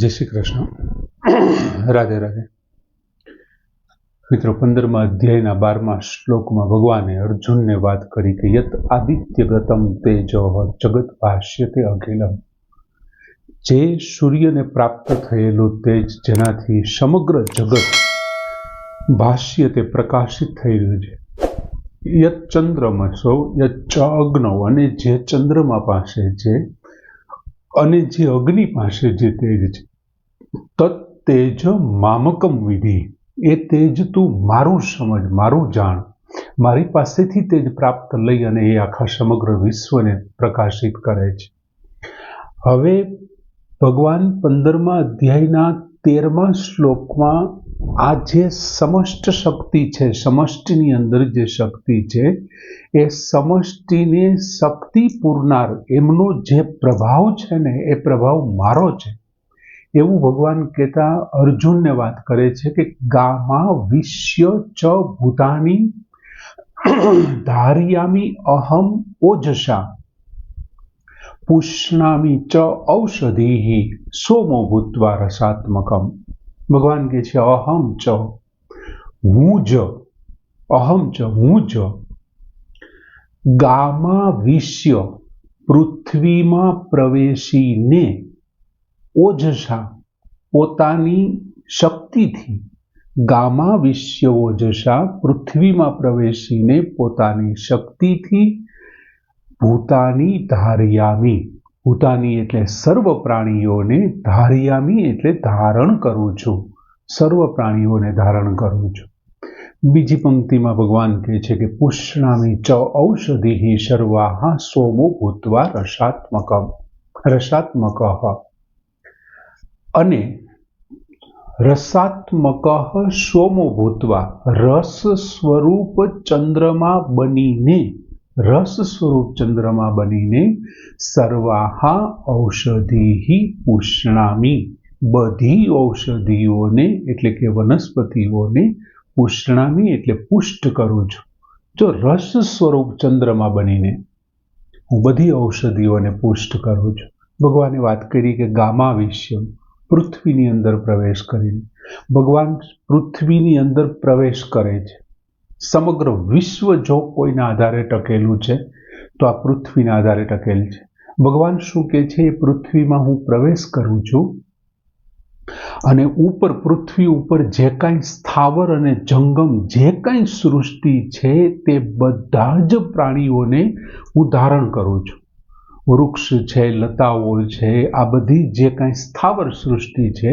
જય શ્રી કૃષ્ણ. રાધે રાધે. મિત્રો, 15મા અધ્યાયના 12મા શ્લોકમાં ભગવાને અર્જુનને વાત કરી કે યત આદિત્યગતમ તેજો જગત ભાષ્યતે અખિલમ. જે સૂર્યને પ્રાપ્ત થયેલું તેજ, જેનાથી સમગ્ર જગત ભાષ્યતે પ્રકાશિત થઈ રહ્યું છે. યત ચંદ્રમસો યત ચ અગ્નૌ, અને જે ચંદ્રમા પાસે છે અને જે અગ્નિ પાસે જે તેજ છે, તત્ તેજ મામકમ વિધિ, એ તેજ તું મારું સમજ, મારું જાણ, મારી પાસેથી તેજ પ્રાપ્ત લઈ અને એ આખા સમગ્ર વિશ્વને પ્રકાશિત કરે છે. હવે ભગવાન 15મા અધ્યાયના 13મા શ્લોકમાં આ જે સમષ્ટ શક્તિ છે, સમષ્ટિની અંદર જે શક્તિ છે, એ સમષ્ટિને શક્તિ પૂરનાર એમનો જે પ્રભાવ છે ને, એ પ્રભાવ મારો છે એવું ભગવાન કહેતા અર્જુનને વાત કરે છે કે ગામા વિશ્ય ચ ભૂતાની ધારયામી અહમ ઓજસા પુષ્ણામી ચ ઔષધિ સોમો ભૂત્વા રસાત્મકમ. ભગવાન કહે છે અહમ ચ, હું જ, અહમ ચ, હું જ, ગામા વિશ્ય, પૃથ્વીમાં પ્રવેશીને, ઓજસા, પોતાની શક્તિથી, ગામા વિશ્ય ઓજસા, પૃથ્વીમાં પ્રવેશીને પોતાની શક્તિથી, ભૂતાની ધારયામી, ભૂતાની એટલે સર્વ પ્રાણીઓને, ધારયામી એટલે ધારણ કરું છું, સર્વ પ્રાણીઓને ધારણ કરું છું. બીજી પંક્તિમાં ભગવાન કહે છે કે પુષ્ણામી ચ ઔષધિ સર્વાહા સોમો ભૂત્વા રસાત્મકમ, રસાત્મક, અને રસાત્મક સોમો ભૂત્વા, રસ સ્વરૂપ ચંદ્રમા બનીને, રસ સ્વરૂપ ચંદ્રમા બનીને, સર્વાહા ઔષધિ પુષ્ણામી, બધી ઔષધિઓને એટલે કે વનસ્પતિઓને, પુષ્ણામી એટલે પુષ્ટ કરું છું. જો રસ સ્વરૂપ ચંદ્રમા બનીને હું બધી ઔષધિઓને પુષ્ટ કરું છું. ભગવાને વાત કરી કે ગામા વિશ્ય, પૃથ્વીની અંદર પ્રવેશ કરીને, ભગવાન પૃથ્વીની અંદર પ્રવેશ કરે છે. સમગ્ર વિશ્વ જો કોઈના આધારે ટકેલું છે તો આ પૃથ્વીના આધારે ટકેલ છે. ભગવાન શું કહે છે? એ પૃથ્વીમાં હું પ્રવેશ કરું છું અને ઉપર પૃથ્વી ઉપર જે કાંઈ સ્થાવર અને જંગમ જે કાંઈ સૃષ્ટિ છે તે બધા જ પ્રાણીઓને હું ધારણ કરું છું. વૃક્ષ છે, લતાઓ છે, આ બધી જે કાંઈ સ્થાવર સૃષ્ટિ છે,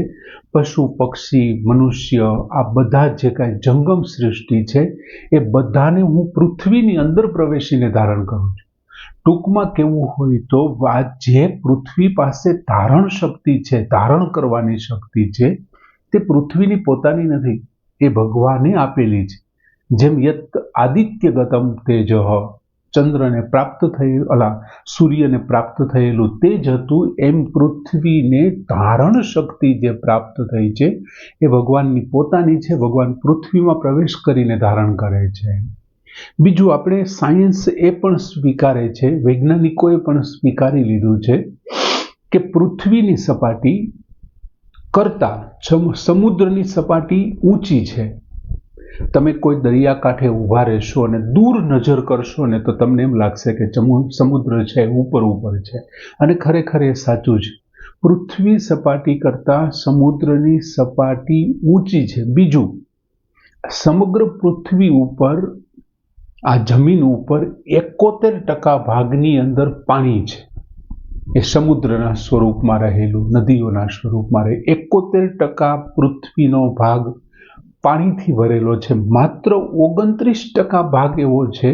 પશુ પક્ષી મનુષ્ય, આ બધા જે કાંઈ જંગમ સૃષ્ટિ છે, એ બધાને હું પૃથ્વીની અંદર પ્રવેશીને ધારણ કરું છું. ટૂંકમાં કેવું હોય તો આ જે પૃથ્વી પાસે ધારણ શક્તિ છે, ધારણ કરવાની શક્તિ છે, તે પૃથ્વીની પોતાની નથી, એ ભગવાને આપેલી છે. જેમ યત આદિત્યગતમ તેજ, ચંદ્રને પ્રાપ્ત થયેલું, સૂર્યને પ્રાપ્ત થયેલું તેજ હતું, એમ પૃથ્વીને ધારણ શક્તિ જે પ્રાપ્ત થઈ છે એ ભગવાનની પોતાની છે. ભગવાન પૃથ્વીમાં પ્રવેશ કરીને ધારણ કરે છે. બીજું, આપણે સાયન્સ એ પણ સ્વીકારે છે, વૈજ્ઞાનિકોએ પણ સ્વીકારી લીધું છે કે પૃથ્વીની સપાટી કરતાં સમુદ્રની સપાટી ઊંચી છે. તમે કોઈ દરિયાકાંઠે ઊભા રહેશો અને દૂર નજર કરશો ને તો તમને એમ લાગશે કે સમુદ્ર છે ઉપર છે, અને ખરેખર એ સાચું છે. પૃથ્વી સપાટી કરતાં સમુદ્રની સપાટી ઊંચી છે. બીજું, સમગ્ર પૃથ્વી ઉપર, આ જમીન ઉપર 71% ભાગની અંદર પાણી છે. એ સમુદ્રના સ્વરૂપમાં રહેલું, નદીઓના સ્વરૂપમાં રહે 71% પૃથ્વીનો ભાગ પાણીથી ભરેલો છે. માત્ર 29% ભાગ એવો છે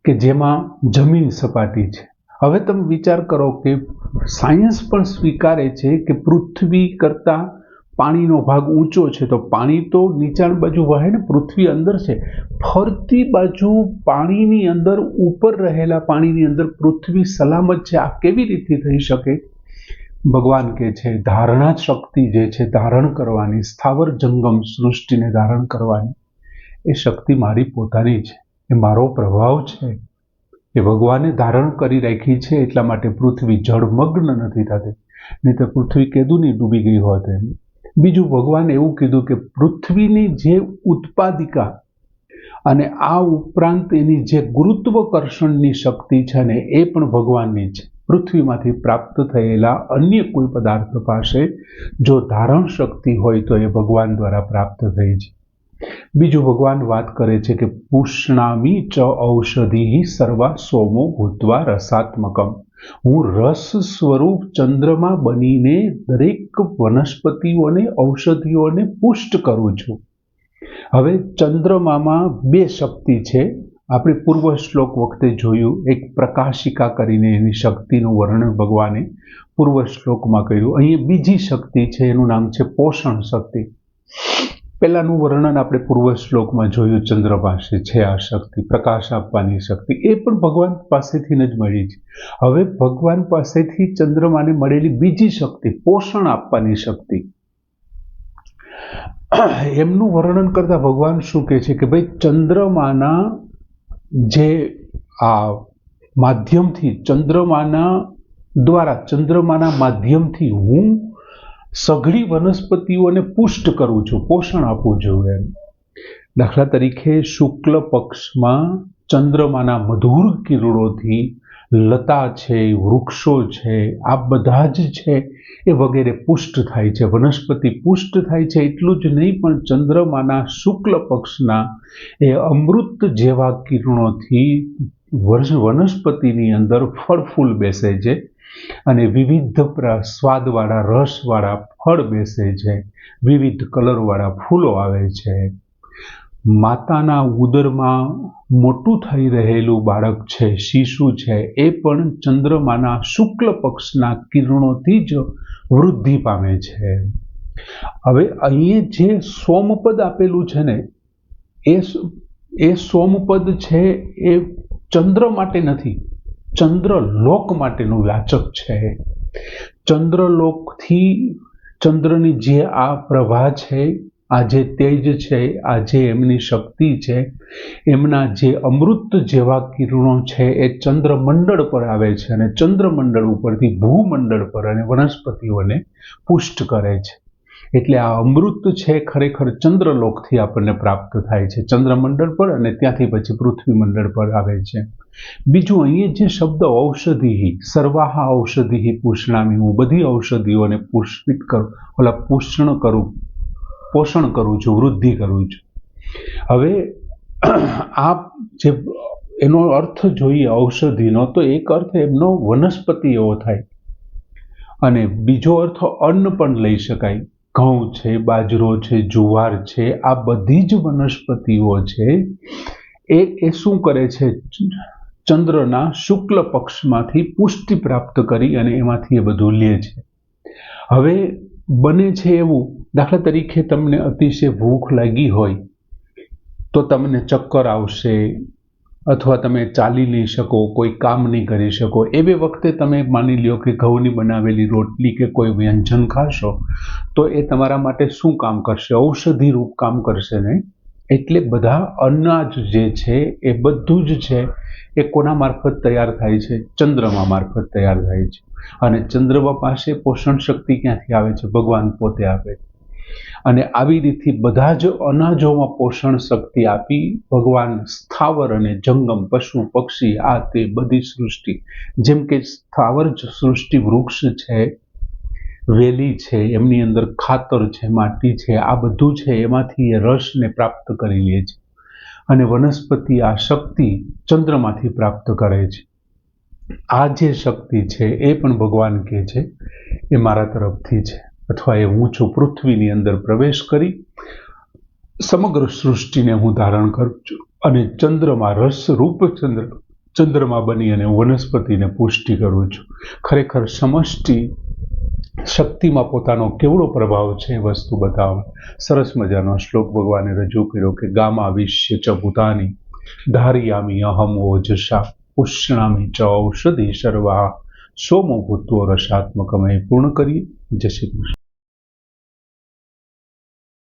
કે જેમાં જમીન સપાટી છે. હવે તમે વિચાર કરો કે સાયન્સ પણ સ્વીકારે છે કે પૃથ્વી કરતાં પાણીનો ભાગ ઊંચો છે, તો પાણી તો નીચાણ બાજુ વહે ને, પૃથ્વી અંદર છે, ફરતી બાજુ પાણીની અંદર, ઉપર રહેલા પાણીની અંદર પૃથ્વી સલામત છે. આ કેવી રીતે થઈ શકે? ભગવાન કહે છે ધારણા શક્તિ જે છે, ધારણ કરવાની, સ્થાવર જંગમ સૃષ્ટિને ધારણ કરવાની, એ શક્તિ મારી પોતાની છે, એ મારો પ્રભાવ છે. એ ભગવાને ધારણ કરી રાખી છે. એટલા માટે પૃથ્વી જળમગ્ન નથી થતી. નહીં તો પૃથ્વી કેદુની ડૂબી ગઈ હોત એમ. બીજું, ભગવાન એવું કીધું કે પૃથ્વીની જે ઉત્પાદિકા અને આ ઉપરાંત એની જે ગુરુત્વાકર્ષણની શક્તિ છે ને એ પણ ભગવાનની છે. પૃથ્વીમાંથી પ્રાપ્ત થયેલા અન્ય કોઈ પદાર્થ પાસે જો ધારણ શક્તિ હોય તો એ ભગવાન દ્વારા પ્રાપ્ત થઈ છે. બીજું, ભગવાન વાત કરે છે કે પુષ્ણામી ચ ઔષધિ સર્વા સોમો ભૂત્વા રસાત્મકમ. હું રસ સ્વરૂપ ચંદ્રમા બનીને દરેક વનસ્પતિઓને ઔષધિઓને પુષ્ટ કરું છું. હવે ચંદ્રમામાં બે શક્તિ છે. આપણે પૂર્વ શ્લોક વખતે જોયું, એક પ્રકાશિકા કરીને એની શક્તિનું વર્ણન ભગવાને પૂર્વ શ્લોકમાં કર્યું. અહીં બીજી શક્તિ છે, એનું નામ છે પોષણ શક્તિ. પહેલાનું વર્ણન આપણે પૂર્વ શ્લોકમાં જોયું, ચંદ્ર પાસે છે આ શક્તિ, પ્રકાશ આપવાની શક્તિ, એ પણ ભગવાન પાસેથી જ મળી છે. હવે ભગવાન પાસેથી ચંદ્રમાને મળેલી બીજી શક્તિ, પોષણ આપવાની શક્તિ, એમનું વર્ણન કરતા ભગવાન શું કહે છે કે ભાઈ ચંદ્રમાના જે આ માધ્યમથી, ચંદ્રમાના માધ્યમથી હું સઘળી વનસ્પતિઓને પુષ્ટ કરું છું, પોષણ આપું છું એમ. દાખલા તરીકે શુક્લ પક્ષમાં ચંદ્રમાના મધુર કિરણોથી લતા છે, વૃક્ષો છે, આ બધા જ છે એ વગેરે પુષ્ટ થાય છે, વનસ્પતિ પુષ્ટ થાય છે. એટલું જ નહીં, પણ ચંદ્રમાના શુક્લ પક્ષના એ અમૃત જેવા કિરણોથી વનસ્પતિની અંદર ફળ ફૂલ બેસે છે અને વિવિધ સ્વાદવાળા, રસવાળા ફળ બેસે છે, વિવિધ કલરવાળા ફૂલો આવે છે. માતાના ઉદરમાં મોટું થઈ રહેલું બાળક છે, શિશુ છે, એ પણ ચંદ્રમાના શુક્લ પક્ષના કિરણોથી જ વૃદ્ધિ પામે છે. હવે અહીં જે સોમપદ આપેલું છે ને, એ સોમપદ છે એ ચંદ્ર માટે નથી, ચંદ્રલોક માટેનું વાચક છે. ચંદ્રલોકથી ચંદ્રની જે આ પ્રભા છે, આ જે તેજ છે, આ જે એમની શક્તિ છે, એમના જે અમૃત જેવા કિરણો છે એ ચંદ્રમંડળ પર આવે છે અને ચંદ્રમંડળ ઉપરથી ભૂમંડળ પર અને વનસ્પતિઓને પુષ્ટ કરે છે. એટલે આ અમૃત છે ખરેખર ચંદ્રલોકથી આપણને પ્રાપ્ત થાય છે, ચંદ્રમંડળ પર, અને ત્યાંથી પછી પૃથ્વી મંડળ પર આવે છે. બીજું, અહીંયા જે શબ્દ ઔષધિ, સર્વાહા ઔષધિ પુષ્ણામી, હું બધી ઔષધિઓને પુષ્પિત કરું, પોષણ કરું છું, વૃદ્ધિ કરું છું. હવે આ જે એનો અર્થ જોઈએ ઔષધિનો, તો એક અર્થ એમનો વનસ્પતિ એવો થાય અને બીજો અર્થ અન્ન પણ લઈ શકાય. ઘઉં છે, બાજરો છે, જુવાર છે, આ બધી જ વનસ્પતિઓ છે એ શું કરે છે, ચંદ્રના શુક્લ પક્ષમાંથી પુષ્ટિ પ્રાપ્ત કરી અને એમાંથી એ બધું લે છે. હવે બને છે એવું, દાખલા તરીકે તમને અતિશય ભૂખ લાગી હોય તો તમને ચક્કર આવશે, અથવા તમે ચાલી નહીં શકો, કોઈ કામ નહીં કરી શકો. એવી વખતે તમે માની લ્યો કે ઘઉંની બનાવેલી રોટલી કે કોઈ વ્યંજન ખાશો તો એ તમારા માટે શું કામ કરશે? ઔષધિ રૂપ કામ કરશે ને. એટલે બધા અનાજ જે છે એ બધું જ છે એ કોના મારફત તૈયાર થાય છે? ચંદ્રમા મારફત તૈયાર થાય છે. અને ચંદ્રમા પાસે પોષણ શક્તિ ક્યાંથી આવે છે? ભગવાન પોતે આપે છે. અને આવી રીતે બધા જ અનાજોમાં પોષણ શક્તિ આપી ભગવાન સ્થાવર અને જંગમ, પશુ પક્ષી, આ તે બધી સૃષ્ટિ, જેમ કે સ્થાવર સૃષ્ટિ, વૃક્ષ છે, વેલી છે, એમની અંદર ખાતર છે, માટી છે, આ બધું છે, એમાંથી એ રસને પ્રાપ્ત કરી લે છે. અને વનસ્પતિ આ શક્તિ ચંદ્રમાંથી પ્રાપ્ત કરે છે. આ જે શક્તિ છે એ પણ ભગવાન કહે છે એ મારા તરફથી છે, અથવા એ હું છું. પૃથ્વીની અંદર પ્રવેશ કરી સમગ્ર સૃષ્ટિને હું ધારણ કરું છું અને ચંદ્રમાં રસ રૂપ ચંદ્રમાં બની અને વનસ્પતિને પુષ્ટિ કરું છું. ખરેખર સમષ્ટિ શક્તિમાં પોતાનો કેવડો પ્રભાવ છે એ વસ્તુ બતાવવા સરસ મજાનો શ્લોક ભગવાને રજૂ કર્યો કે ગામાવિશ્ય ચ ભૂતાની ધારયામી અહમ ઓજસા પુષ્ણામી ચ ઔષધિ સર્વા સોમો ભૂત્વો રસાત્મકમય. પૂર્ણ કરીએ. જય શ્રી કૃષ્ણ.